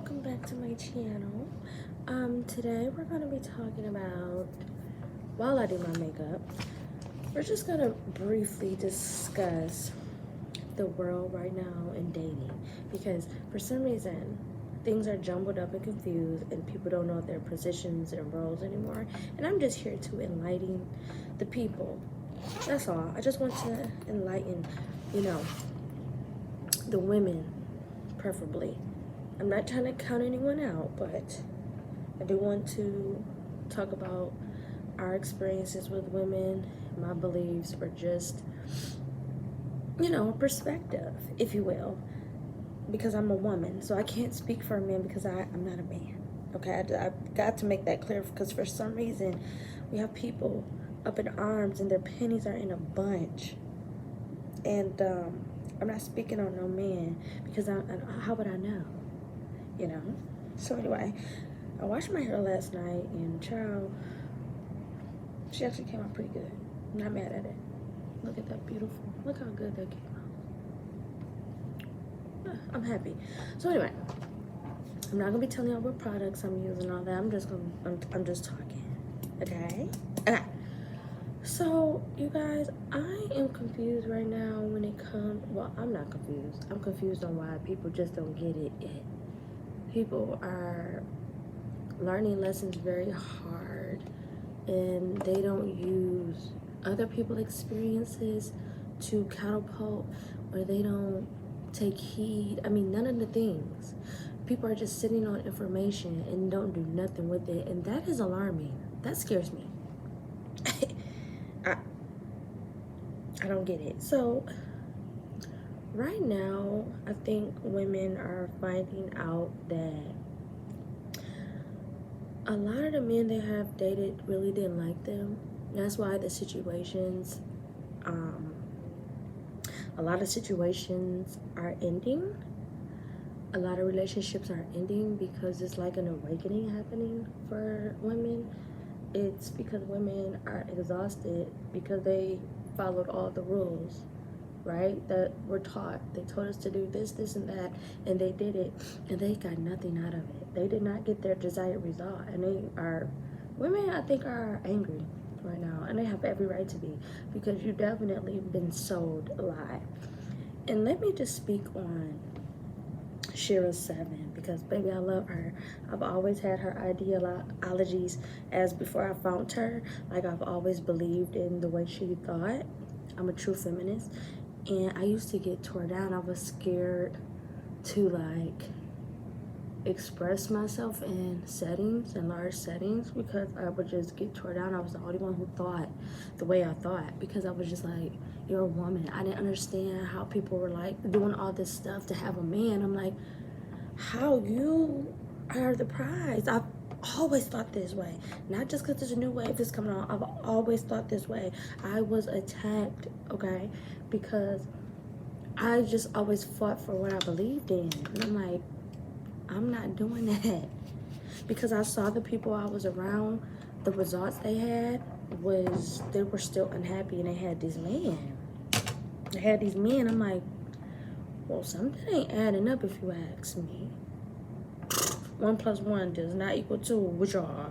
welcome back to my channel. Today we're going to be talking about, while I do my makeup, we're just going to briefly discuss the world right now in dating, because for some reason things are jumbled up and confused and people don't know their positions and roles anymore, and I'm just here to enlighten the people. That's all. I just want to enlighten, the women, preferably. I'm not trying to count anyone out, but I do want to talk about our experiences with women, my beliefs, or just, perspective, if you will. Because I'm a woman, so I can't speak for a man because I'm not a man. Okay, I've got to make that clear, because for some reason we have people up in arms and their pennies are in a bunch. And I'm not speaking on no man, because how would I know? So anyway, I washed my hair last night, and child, she actually came out pretty good. I'm not mad at it. Look at that, beautiful. Look how good that came out. I'm happy. So anyway, I'm not gonna be telling y'all what products I'm using and all that. I'm just talking. Okay. So you guys, I am confused right now when it comes. Well, I'm not confused. I'm confused on why people just don't get it yet. People are learning lessons very hard, and they don't use other people's experiences to catapult, or they don't take heed. I mean, none of the things. People are just sitting on information and don't do nothing with it, and that is alarming. That scares me. I don't get it. So right now, I think women are finding out that a lot of the men they have dated really didn't like them. That's why the situations, a lot of situations are ending. A lot of relationships are ending because it's like an awakening happening for women. It's because women are exhausted because they followed all the rules, right, that were taught. They told us to do this, this, and that, and they did it, and they got nothing out of it. They did not get their desired result, and women, I think, are angry right now, and they have every right to be, because you definitely been sold a lie. And let me just speak on Shira 7, because baby, I love her. I've always had her ideologies as before I found her. Like, I've always believed in the way she thought. I'm a true feminist, and I used to get tore down. I was scared to like express myself in settings, in large settings, because I would just get tore down. I was the only one who thought the way I thought, because I was just like, you're a woman. I didn't understand how people were like doing all this stuff to have a man. I'm like, how you are the prize. I've always thought this way, not just because there's a new wave that's coming on. I've always thought this way. I was attacked, okay, because I just always fought for what I believed in, and I'm like, I'm not doing that, because I saw the people I was around, the results they had was they were still unhappy, and they had these men. I'm like, well, something ain't adding up, if you ask me. 1 + 1 does not equal 2, which are.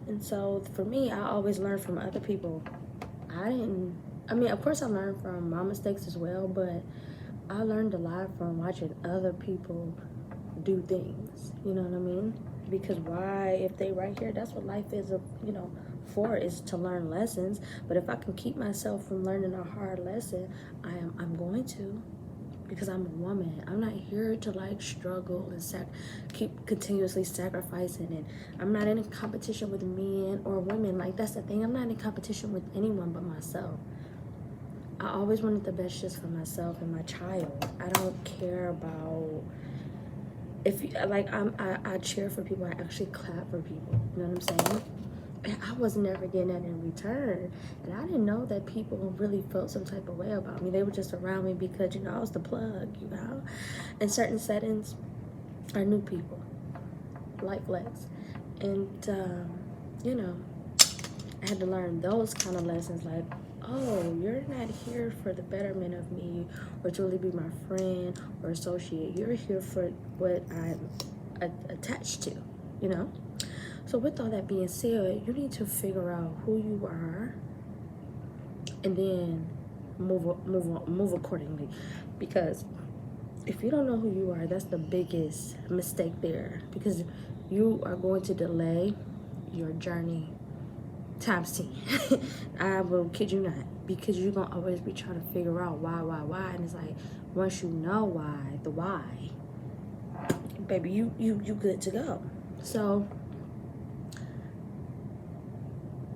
And so for me, I always learn from other people. Of course I learned from my mistakes as well, but I learned a lot from watching other people do things, you know what I mean? Because why, if they right here, that's what life is, for, is to learn lessons. But if I can keep myself from learning a hard lesson, I'm going to, because I'm a woman. I'm not here to like struggle and keep continuously sacrificing, and I'm not in a competition with men or women. Like, that's the thing, I'm not in competition with anyone but myself. I always wanted the best just for myself and my child. I don't care about if I cheer for people. I actually clap for people, you know what I'm saying? And I was never getting that in return, and I didn't know that people really felt some type of way about me. They were just around me because I was the plug. In certain settings, I knew people like Lex, and I had to learn those kind of lessons, like, oh, you're not here for the betterment of me or to really be my friend or associate. You're here for what attached to, you know. So with all that being said, you need to figure out who you are, and then move accordingly. Because if you don't know who you are, that's the biggest mistake there. Because you are going to delay your journey times 10. I will kid you not. Because you're gonna always be trying to figure out why, and it's like once you know why, the why, baby, you good to go. So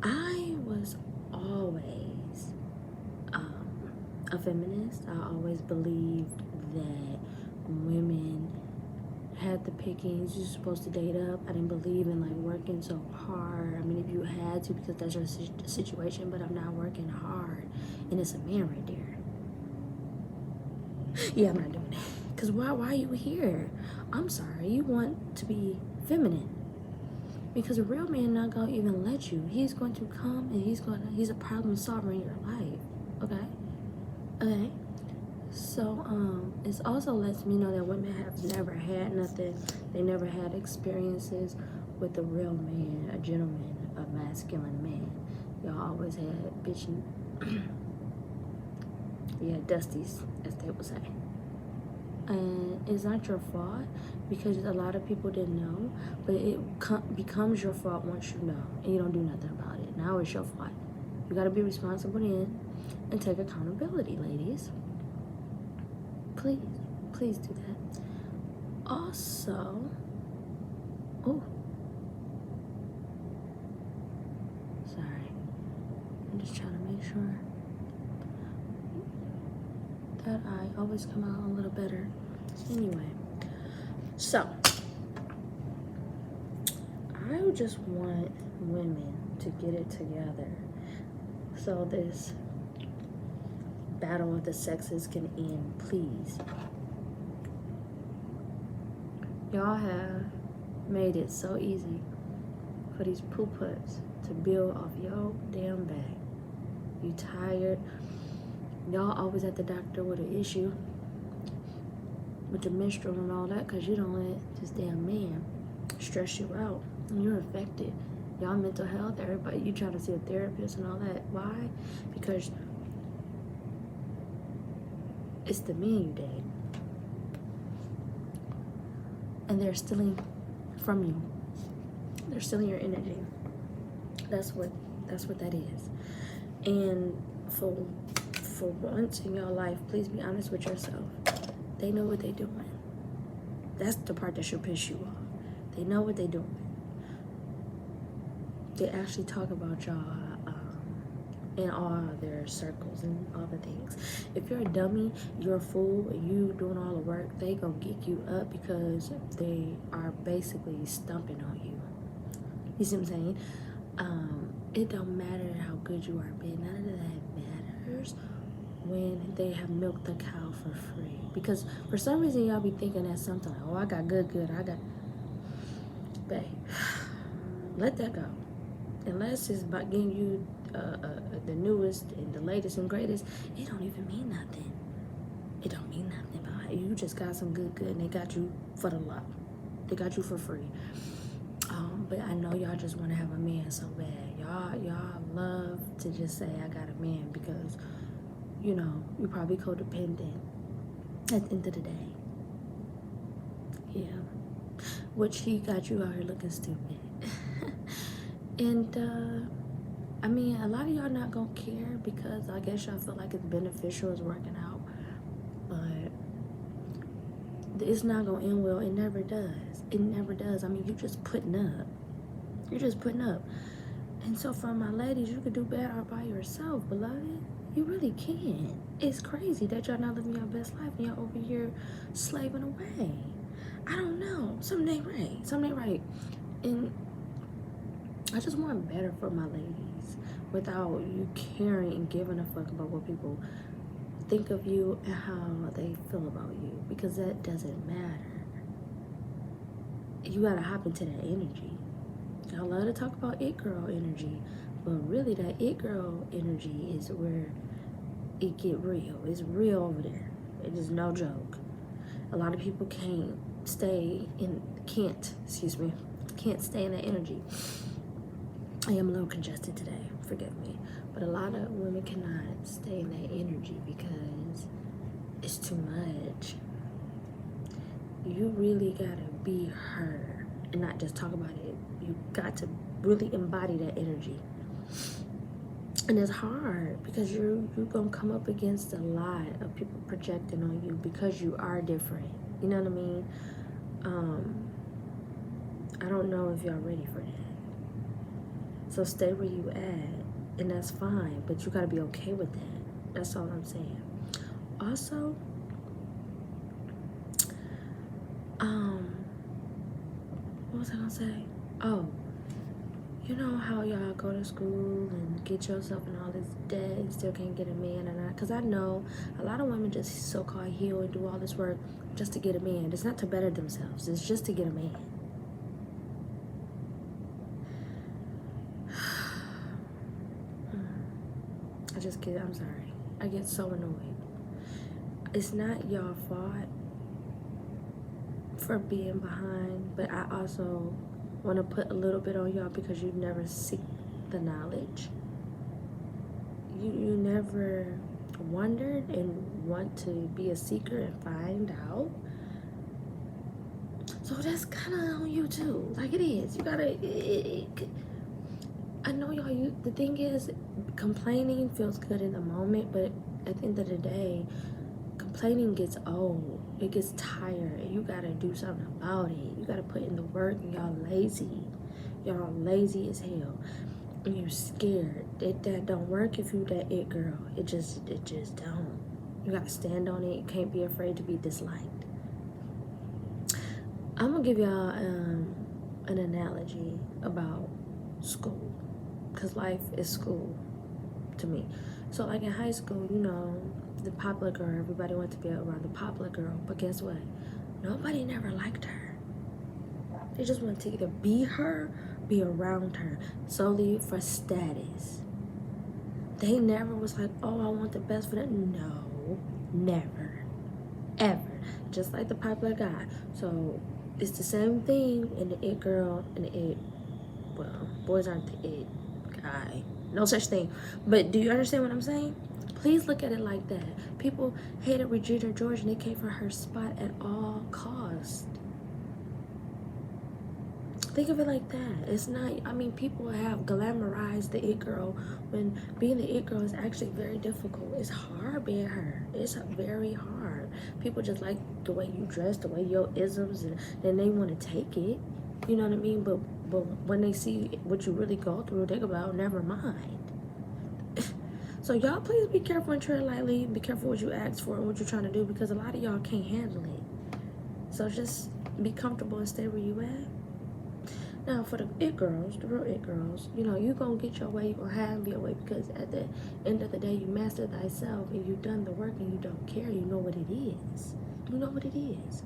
I was always a feminist. I always believed that women had the pickings. You're supposed to date up. I didn't believe in like working so hard. I mean, if you had to, because that's your situation, but I'm not working hard, and it's a man right there. Yeah, I'm not doing that. Because why are you here? I'm sorry, you want to be feminine. Because a real man not gonna even let you. He's going to come and he's a problem solver in your life. Okay? So it also lets me know that women have never had nothing. They never had experiences with a real man, a gentleman, a masculine man. Y'all always had bitchy yeah, dusties, as they would say. And it's not your fault, because a lot of people didn't know, but it becomes your fault once you know, and you don't do nothing about it. Now it's your fault. You got to be responsible then and take accountability, ladies. Please do that. Also, oh, sorry, I'm just trying to make sure that I always come out a little better. Anyway, so I just want women to get it together so this battle of the sexes can end, please. Y'all have made it so easy for these poo-putts to build off your damn back. You tired. Y'all always at the doctor with an issue with your menstrual and all that, because you don't let this damn man stress you out. And you're affected. Y'all mental health, everybody, you try to see a therapist and all that. Why? Because it's the men you date. And they're stealing from you. They're stealing your energy. That's what that is. And for once in your life, please be honest with yourself. They know what they're doing. That's the part that should piss you off. They know what they're doing. They actually talk about y'all in all their circles and all the things. If you're a dummy, you're a fool, and you doing all the work, they gonna get you up because they are basically stumping on you. You see what I'm saying? It don't matter how good you are, babe. None of that matters when they have milked the cow for free. Because for some reason, y'all be thinking that sometimes, oh, I got good, I got... Babe, let that go. Unless it's about getting you the newest and the latest and greatest, it don't even mean nothing. It don't mean nothing about it. You just got some good, and they got you for the love. They got you for free. But I know y'all just want to have a man so bad. Y'all love to just say, I got a man, because, you know, you're probably codependent at the end of the day. Yeah. Which he got you out here looking stupid. And, I mean, a lot of y'all not gonna care because I guess y'all feel like it's beneficial, it's working out. But it's not gonna end well. It never does. It never does. I mean, you're just putting up. You're just putting up. And so for my ladies, you could do better by yourself, beloved. You really can. It's crazy that y'all not living your best life and y'all over here slaving away. I don't know. Something ain't right. Something ain't right. And I just want better for my ladies without you caring and giving a fuck about what people think of you and how they feel about you, because that doesn't matter. You gotta hop into that energy. Y'all love to talk about it girl energy, but really that it girl energy is where it get real. It's real over there. It is no joke. A lot of people can't stay in that energy. I am a little congested today, forgive me. But a lot of women cannot stay in that energy because it's too much. You really gotta be her and not just talk about it. You got to really embody that energy. And it's hard because you're gonna come up against a lot of people projecting on you because you are different. You know what I mean? I don't know if y'all ready for that. So stay where you at, and that's fine, but you gotta be okay with that. That's all I'm saying. Also, what was I gonna say? Oh, you know how y'all go to school and get yourself in all this debt and still can't get a man or not? Because I know a lot of women just so-called heal and do all this work just to get a man. It's not to better themselves. It's just to get a man. I'm sorry. I get so annoyed. It's not y'all fault for being behind, but I also want to put a little bit on y'all because you never seek the knowledge. You never wondered and want to be a seeker and find out. So that's kind of on you too. Like it is. You gotta. I know y'all. The thing is, complaining feels good in the moment, but at the end of the day, complaining gets old. It gets tired. You gotta do something about it. You gotta put in the work, and y'all lazy. Y'all lazy as hell. And you're scared. That don't work if you that it girl. It just don't. You gotta stand on it. You can't be afraid to be disliked. I'm gonna give y'all an analogy about school, cause life is school to me. So like in high school, you know, the popular girl, everybody wanted to be around the popular girl, but guess what? Nobody never liked her. They just wanted to either be her, be around her, solely for status. They never was like, oh, I want the best for them. No, never, ever. Just like the popular guy. So it's the same thing in the it girl and the it, well, boys aren't the it guy. No such thing. But do you understand what I'm saying? Please look at it like that. People hated Regina George and they came for her spot at all costs. Think of it like that. It's not, I mean, people have glamorized the it girl when being the it girl is actually very difficult. It's hard being her. It's very hard. People just like the way you dress, the way your isms, and then they want to take it. You know what I mean? But when they see what you really go through, they go, oh, never mind. So y'all please be careful and tread lightly. Be careful what you ask for and what you're trying to do, because a lot of y'all can't handle it. So just be comfortable and stay where you at. Now for the it girls, the real it girls, you know, you gonna get your way, you gonna have your way, because at the end of the day, you mastered thyself and you done the work and you don't care. You know what it is. You know what it is.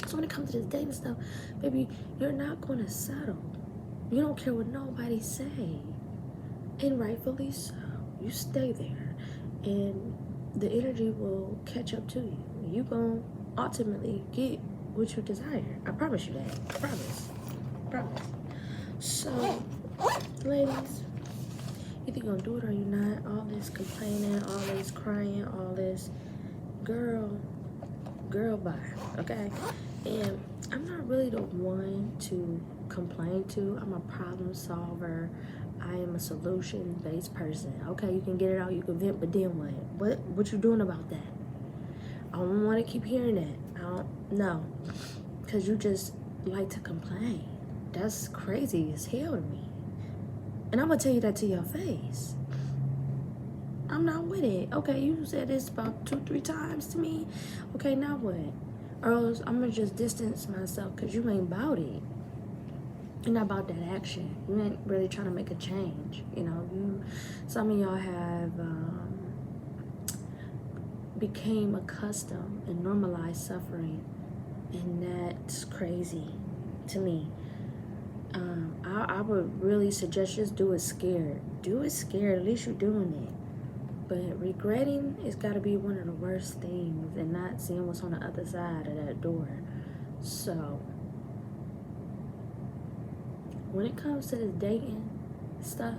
So when it comes to this dating stuff, baby, you're not gonna settle. You don't care what nobody say. And rightfully so. You stay there and the energy will catch up to you. You gonna ultimately get what you desire. I promise you that. I promise. So, ladies, either you're gonna do it or you're not. All this complaining, all this crying, all this girl bye, okay? And I'm not really the one to complain to. I'm a problem solver. I am a solution-based person. Okay, you can get it out, you can vent, but then what? What you doing about that? I don't want to keep hearing that. I don't know, because you just like to complain. That's crazy as hell to me. And I'm gonna tell you that to your face. I'm not with it. Okay, you said this about 2-3 times to me. Okay, now what? Or else I'm gonna just distance myself, because you ain't about it. You're not about that action. You ain't really trying to make a change. You know, some of y'all have became accustomed and normalized suffering, and that's crazy to me. I would really suggest just do it scared. Do it scared. At least you're doing it. But regretting is got to be one of the worst things, and not seeing what's on the other side of that door. So when it comes to this dating stuff,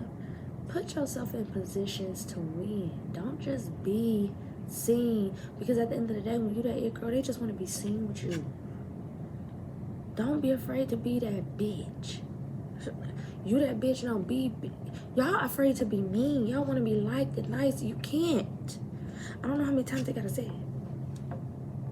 put yourself in positions to win. Don't just be seen, because at the end of the day, when you that it girl, they just want to be seen with you. Don't be afraid to be that bitch. You that bitch, don't be. Y'all afraid to be mean. Y'all want to be liked and nice. You can't. I don't know how many times they gotta say it.